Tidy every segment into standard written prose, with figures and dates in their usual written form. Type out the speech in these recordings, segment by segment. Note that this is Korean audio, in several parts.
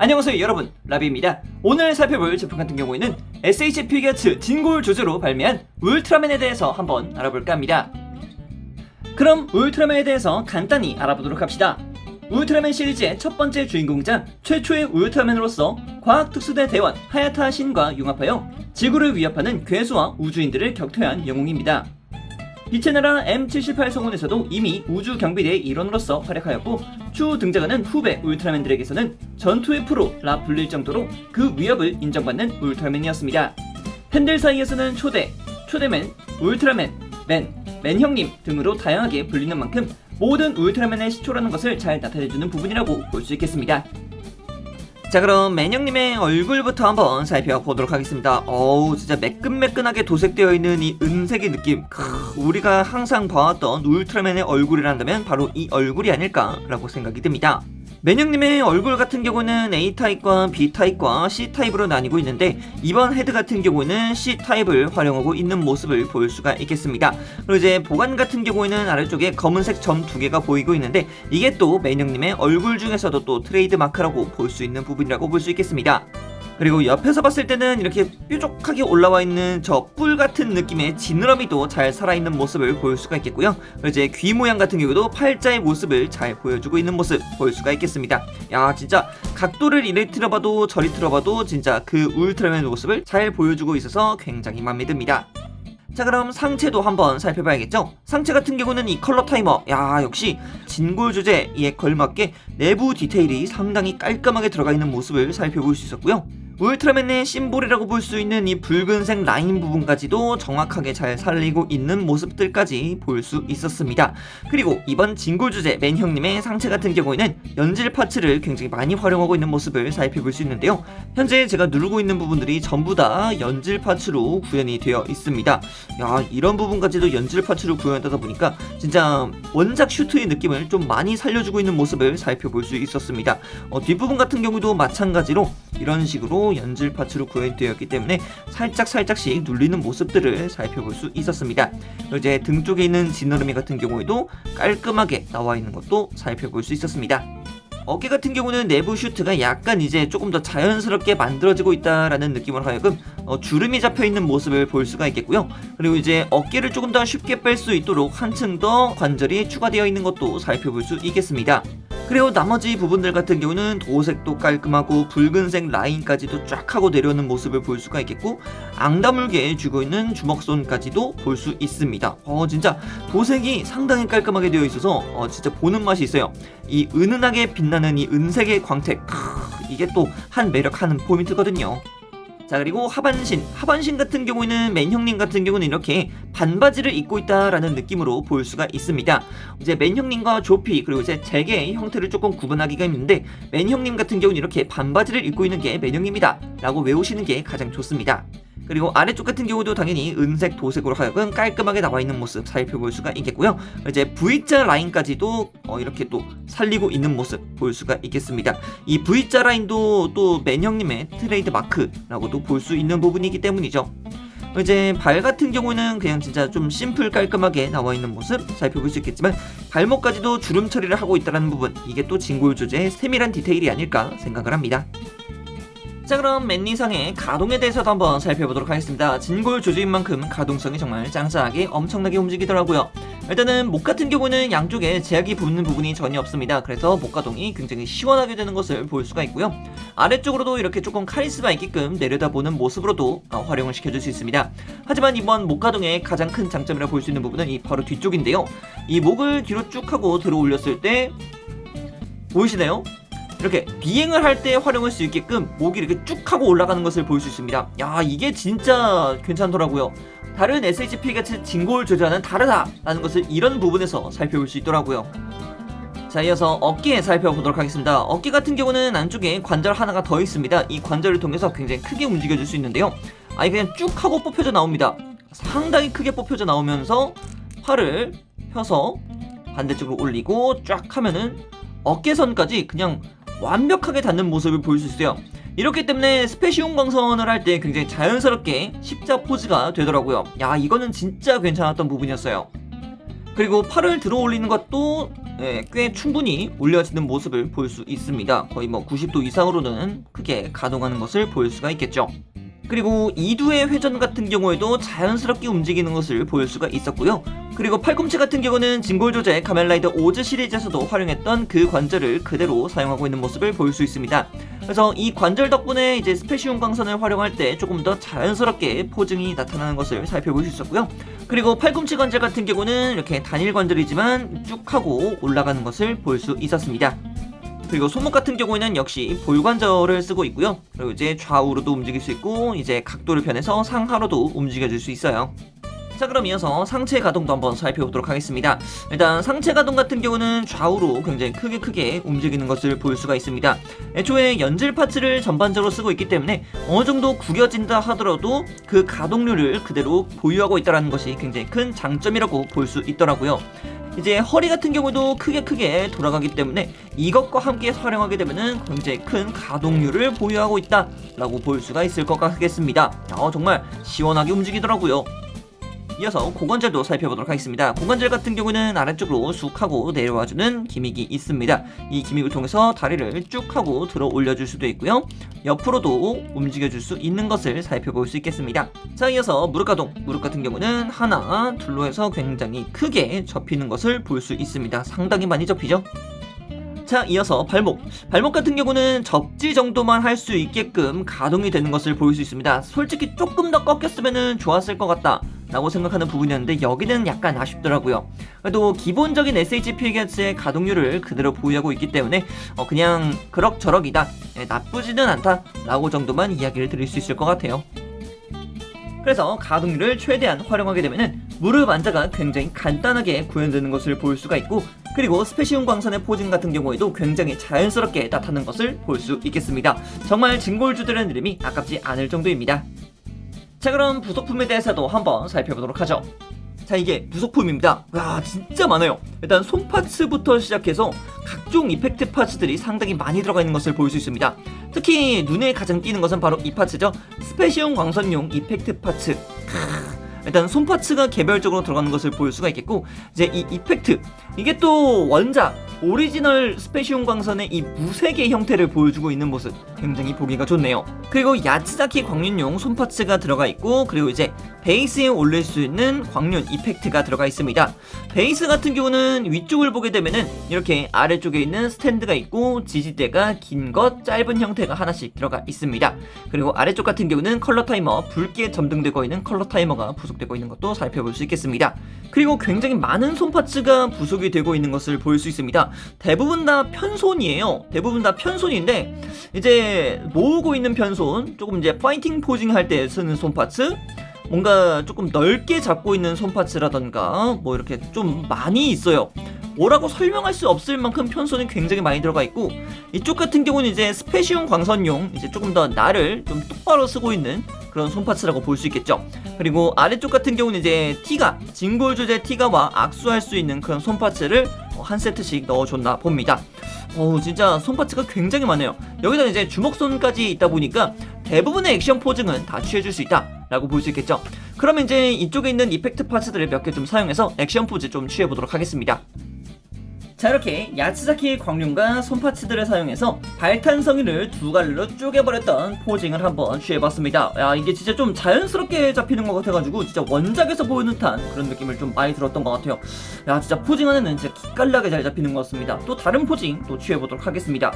안녕하세요 여러분, 라비입니다. 오늘 살펴볼 제품 같은 경우에는 SH 피겨츠 진골 조제로 발매한 울트라맨에 대해서 한번 알아볼까 합니다. 그럼 울트라맨에 대해서 간단히 알아보도록 합시다. 울트라맨 시리즈의 첫 번째 주인공이자 최초의 울트라맨으로서 과학특수대 대원 하야타 신과 융합하여 지구를 위협하는 괴수와 우주인들을 격퇴한 영웅입니다. 빛의 나라 M78 성운에서도 이미 우주 경비대의 일원으로서 활약하였고, 추후 등장하는 후배 울트라맨들에게서는 전투의 프로라 불릴 정도로 그 위협을 인정받는 울트라맨이었습니다. 팬들 사이에서는 초대맨, 울트라맨, 맨형님 등으로 다양하게 불리는 만큼 모든 울트라맨의 시초라는 것을 잘 나타내주는 부분이라고 볼 수 있겠습니다. 자, 그럼 맨형님의 얼굴부터 한번 살펴보도록 하겠습니다. 진짜 매끈매끈하게 도색되어 있는 이 은색의 느낌, 우리가 항상 봐왔던 울트라맨의 얼굴이란다면 바로 이 얼굴이 아닐까라고 생각이 듭니다. 맨형님의 얼굴 같은 경우는 A타입과 B타입과 C타입으로 나뉘고 있는데, 이번 헤드 같은 경우는 C타입을 활용하고 있는 모습을 볼 수가 있겠습니다. 그리고 이제 보관 같은 경우에는 아래쪽에 검은색 점 2개가 보이고 있는데, 이게 또 맨형님의 얼굴 중에서도 또 트레이드 마크라고 볼 수 있는 부분이라고 볼 수 있겠습니다. 그리고 옆에서 봤을 때는 이렇게 뾰족하게 올라와 있는 저 뿔 같은 느낌의 지느러미도 잘 살아있는 모습을 볼 수가 있겠고요. 이제 귀 모양 같은 경우도 팔자의 모습을 잘 보여주고 있는 모습 볼 수가 있겠습니다. 야, 진짜 각도를 이리 틀어봐도 저리 틀어봐도 진짜 그 울트라맨 모습을 잘 보여주고 있어서 굉장히 마음에 듭니다. 자, 그럼 상체도 한번 살펴봐야겠죠? 상체 같은 경우는 이 컬러 타이머, 역시 진골 조제에 걸맞게 내부 디테일이 상당히 깔끔하게 들어가 있는 모습을 살펴볼 수 있었고요. 울트라맨의 심볼이라고 볼 수 있는 이 붉은색 라인 부분까지도 정확하게 잘 살리고 있는 모습들까지 볼 수 있었습니다. 그리고 이번 진골 조제 맨형님의 상체 같은 경우에는 연질 파츠를 굉장히 많이 활용하고 있는 모습을 살펴볼 수 있는데요. 현재 제가 누르고 있는 부분들이 전부 다 연질 파츠로 구현이 되어 있습니다. 이런 부분까지도 연질 파츠로 구현하다 보니까 진짜 원작 슈트의 느낌을 좀 많이 살려주고 있는 모습을 살펴볼 수 있었습니다. 뒷부분 같은 경우도 마찬가지로 이런 식으로 연질 파츠로 구현되었기 때문에 살짝씩 눌리는 모습들을 살펴볼 수 있었습니다. 이제 등 쪽에 있는 지느러미 같은 경우에도 깔끔하게 나와 있는 것도 살펴볼 수 있었습니다. 어깨 같은 경우는 내부 슈트가 약간 이제 조금 더 자연스럽게 만들어지고 있다라는 느낌으로 하여금 주름이 잡혀있는 모습을 볼 수가 있겠고요. 그리고 이제 어깨를 조금 더 쉽게 뺄 수 있도록 한층 더 관절이 추가되어 있는 것도 살펴볼 수 있겠습니다. 그리고 나머지 부분들 같은 경우는 도색도 깔끔하고 붉은색 라인까지도 쫙 하고 내려오는 모습을 볼 수가 있겠고, 앙다물게 쥐고 있는 주먹선까지도 볼 수 있습니다. 진짜 도색이 상당히 깔끔하게 되어 있어서 진짜 보는 맛이 있어요. 이 은은하게 빛나는 이 은색의 광택, 이게 또 한 매력하는 포인트거든요. 자, 그리고 하반신 같은 경우에는 맨형님 같은 경우는 이렇게 반바지를 입고 있다라는 느낌으로 볼 수가 있습니다. 이제 맨형님과 조피 그리고 이제 제게의 형태를 조금 구분하기가 힘든데, 맨형님 같은 경우는 이렇게 반바지를 입고 있는 게 맨형입니다 라고 외우시는 게 가장 좋습니다. 그리고 아래쪽 같은 경우도 당연히 은색 도색으로 하여금 깔끔하게 나와 있는 모습 살펴볼 수가 있겠고요. 이제 V자 라인까지도 이렇게 또 살리고 있는 모습 볼 수가 있겠습니다. 이 V자 라인도 또 맨형님의 트레이드 마크라고도 볼 수 있는 부분이기 때문이죠. 이제 발 같은 경우는 그냥 진짜 좀 심플 깔끔하게 나와 있는 모습 살펴볼 수 있겠지만, 발목까지도 주름 처리를 하고 있다는 부분, 이게 또 진골 조제의 세밀한 디테일이 아닐까 생각을 합니다. 자, 그럼 맨니상의 가동에 대해서도 한번 살펴보도록 하겠습니다. 진골 조제인 만큼 가동성이 정말 짱짱하게 엄청나게 움직이더라고요. 일단은 목 같은 경우는 양쪽에 제약이 붙는 부분이 전혀 없습니다. 그래서 목 가동이 굉장히 시원하게 되는 것을 볼 수가 있고요. 아래쪽으로도 이렇게 조금 카리스마 있게끔 내려다보는 모습으로도 활용을 시켜줄 수 있습니다. 하지만 이번 목 가동의 가장 큰 장점이라고 볼 수 있는 부분은 이 바로 뒤쪽인데요. 이 목을 뒤로 쭉 하고 들어 올렸을 때 보이시나요? 이렇게 비행을 할 때 활용할 수 있게끔 목이 이렇게 쭉 하고 올라가는 것을 볼 수 있습니다. 이게 진짜 괜찮더라고요. 다른 SHP 같이 진골 조제와는 다르다라는 것을 이런 부분에서 살펴볼 수 있더라고요. 자, 이어서 어깨 살펴보도록 하겠습니다. 어깨 같은 경우는 안쪽에 관절 하나가 더 있습니다. 이 관절을 통해서 굉장히 크게 움직여줄 수 있는데요. 그냥 쭉 하고 뽑혀져 나옵니다. 상당히 크게 뽑혀져 나오면서 팔을 펴서 반대쪽으로 올리고 쫙 하면은 어깨선까지 그냥 완벽하게 닿는 모습을 볼 수 있어요. 이렇기 때문에 스페시움 광선을 할 때 굉장히 자연스럽게 십자 포즈가 되더라고요. 이거는 진짜 괜찮았던 부분이었어요. 그리고 팔을 들어 올리는 것도 꽤 충분히 올려지는 모습을 볼 수 있습니다. 거의 뭐 90도 이상으로는 크게 가동하는 것을 볼 수가 있겠죠. 그리고 2두의 회전 같은 경우에도 자연스럽게 움직이는 것을 볼 수가 있었고요. 그리고 팔꿈치 같은 경우는 진골 조제 가면라이더 오즈 시리즈에서도 활용했던 그 관절을 그대로 사용하고 있는 모습을 볼 수 있습니다. 그래서 이 관절 덕분에 이제 스페시움 광선을 활용할 때 조금 더 자연스럽게 포징이 나타나는 것을 살펴볼 수 있었고요. 그리고 팔꿈치 관절 같은 경우는 이렇게 단일 관절이지만 쭉 하고 올라가는 것을 볼 수 있었습니다. 그리고 손목 같은 경우에는 역시 볼관절을 쓰고 있고요. 그리고 이제 좌우로도 움직일 수 있고 이제 각도를 변해서 상하로도 움직여줄 수 있어요. 자, 그럼 이어서 상체 가동도 한번 살펴보도록 하겠습니다. 일단 상체 가동 같은 경우는 좌우로 굉장히 크게 움직이는 것을 볼 수가 있습니다. 애초에 연질 파츠를 전반적으로 쓰고 있기 때문에 어느 정도 구겨진다 하더라도 그 가동률을 그대로 보유하고 있다는 것이 굉장히 큰 장점이라고 볼 수 있더라고요. 이제 허리 같은 경우도 크게 돌아가기 때문에 이것과 함께 활용하게 되면은 굉장히 큰 가동률을 보유하고 있다라고 볼 수가 있을 것 같겠습니다. 정말 시원하게 움직이더라고요. 이어서 고관절도 살펴보도록 하겠습니다. 고관절 같은 경우는 아래쪽으로 쑥 하고 내려와주는 기믹이 있습니다. 이 기믹을 통해서 다리를 쭉 하고 들어 올려줄 수도 있고요. 옆으로도 움직여줄 수 있는 것을 살펴볼 수 있겠습니다. 자, 이어서 무릎 가동. 무릎 같은 경우는 하나, 둘로 해서 굉장히 크게 접히는 것을 볼 수 있습니다. 상당히 많이 접히죠? 자, 이어서 발목. 발목 같은 경우는 접지 정도만 할 수 있게끔 가동이 되는 것을 볼 수 있습니다. 솔직히 조금 더 꺾였으면 좋았을 것 같다 라고 생각하는 부분이었는데 여기는 약간 아쉽더라고요. 그래도 기본적인 SH 필기아츠의 가동률을 그대로 보유하고 있기 때문에 그냥 그럭저럭이다, 나쁘지는 않다 라고 정도만 이야기를 드릴 수 있을 것 같아요. 그래서 가동률을 최대한 활용하게 되면은 무릎 안자가 굉장히 간단하게 구현되는 것을 볼 수가 있고, 그리고 스페시움 광선의 포징 같은 경우에도 굉장히 자연스럽게 나타나는 것을 볼 수 있겠습니다. 정말 진골주들의 이름이 아깝지 않을 정도입니다. 자, 그럼 부속품에 대해서도 한번 살펴보도록 하죠. 자, 이게 부속품입니다. 와, 진짜 많아요. 일단 손파츠부터 시작해서 각종 이펙트 파츠들이 상당히 많이 들어가 있는 것을 볼 수 있습니다. 특히 눈에 가장 띄는 것은 바로 이 파츠죠. 스페시움 광선용 이펙트 파츠. 일단 손파츠가 개별적으로 들어가는 것을 볼 수가 있겠고, 이제 이 이펙트, 이게 또 원작 오리지널 스페시움 광선의 이 무색의 형태를 보여주고 있는 모습, 굉장히 보기가 좋네요. 그리고 야츠자키 광륜용 손파츠가 들어가 있고, 그리고 이제 베이스에 올릴 수 있는 광륜 이펙트가 들어가 있습니다. 베이스 같은 경우는 위쪽을 보게 되면은 이렇게 아래쪽에 있는 스탠드가 있고 지지대가 긴 것, 짧은 형태가 하나씩 들어가 있습니다. 그리고 아래쪽 같은 경우는 컬러 타이머, 붉게 점등되고 있는 컬러 타이머가 부속되고 있는 것도 살펴볼 수 있겠습니다. 그리고 굉장히 많은 손파츠가 부속이 되고 있는 것을 볼 수 있습니다. 대부분 다 편손이에요. 대부분 다 편손인데 이제 모으고 있는 편손, 조금 이제 파이팅 포징 할 때 쓰는 손파츠, 뭔가 조금 넓게 잡고 있는 손파츠라던가 뭐 이렇게 좀 많이 있어요. 뭐라고 설명할 수 없을 만큼 편손이 굉장히 많이 들어가 있고, 이쪽 같은 경우는 이제 스페시움 광선용, 이제 조금 더 날을 좀 똑바로 쓰고 있는 그런 손파츠라고 볼 수 있겠죠. 그리고 아래쪽 같은 경우는 이제 티가, 진골 조제 티가와 악수할 수 있는 그런 손파츠를 한 세트씩 넣어줬나 봅니다. 진짜 손파츠가 굉장히 많아요. 여기다 이제 주먹손까지 있다 보니까 대부분의 액션 포징은 다 취해줄 수 있다 라고 볼 수 있겠죠. 그러면 이제 이쪽에 있는 이펙트 파츠들을 몇 개 좀 사용해서 액션 포즈 좀 취해보도록 하겠습니다. 자, 이렇게 야츠자키 광륜과 손파츠들을 사용해서 발탄성이를 두 갈래로 쪼개버렸던 포징을 한번 취해봤습니다. 야, 이게 진짜 좀 자연스럽게 잡히는 것 같아가지고 진짜 원작에서 보이는 듯한 그런 느낌을 좀 많이 들었던 것 같아요. 야, 진짜 포징 안에는 진짜 기깔나게 잘 잡히는 것 같습니다. 또 다른 포징 또 취해보도록 하겠습니다.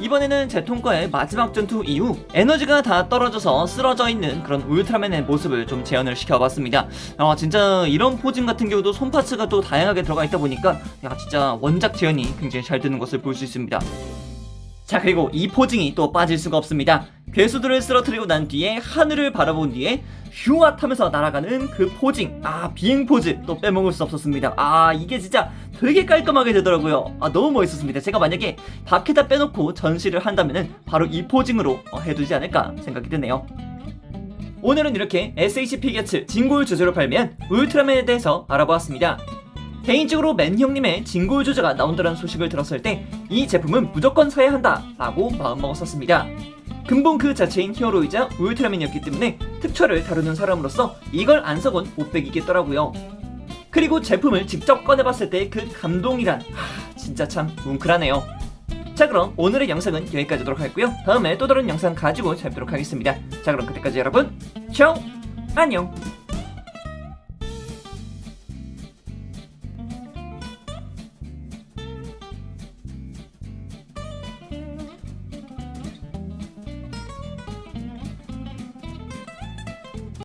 이번에는 제통과의 마지막 전투 이후 에너지가 다 떨어져서 쓰러져 있는 그런 울트라맨의 모습을 좀 재현을 시켜봤습니다. 진짜 이런 포징 같은 경우도 손파츠가 또 다양하게 들어가 있다 보니까 진짜 원작 재현이 굉장히 잘 되는 것을 볼 수 있습니다. 자, 그리고 이 포징이 또 빠질 수가 없습니다. 괴수들을 쓰러뜨리고 난 뒤에 하늘을 바라본 뒤에 휘왓 하면서 날아가는 그 포징, 비행 포즈 또 빼먹을 수 없었습니다. 이게 진짜 되게 깔끔하게 되더라고요. 너무 멋있었습니다. 제가 만약에 밖에다 빼놓고 전시를 한다면은 바로 이 포징으로 해두지 않을까 생각이 드네요. 오늘은 이렇게 SH 피겨츠 진골 조제로 발매한 울트라맨에 대해서 알아보았습니다. 개인적으로 맨 형님의 진골 조제가 나온다는 소식을 들었을 때 이 제품은 무조건 사야 한다 라고 마음먹었었습니다. 근본 그 자체인 히어로이자 울트라맨이었기 때문에 특촬을 다루는 사람으로서 이걸 안 사곤 못 베기겠더라고요. 그리고 제품을 직접 꺼내봤을 때 그 감동이란 진짜 참 뭉클하네요. 자, 그럼 오늘의 영상은 여기까지 하도록 하겠고요. 다음에 또 다른 영상 가지고 찾도록 하겠습니다. 자, 그럼 그때까지 여러분, 총 안녕.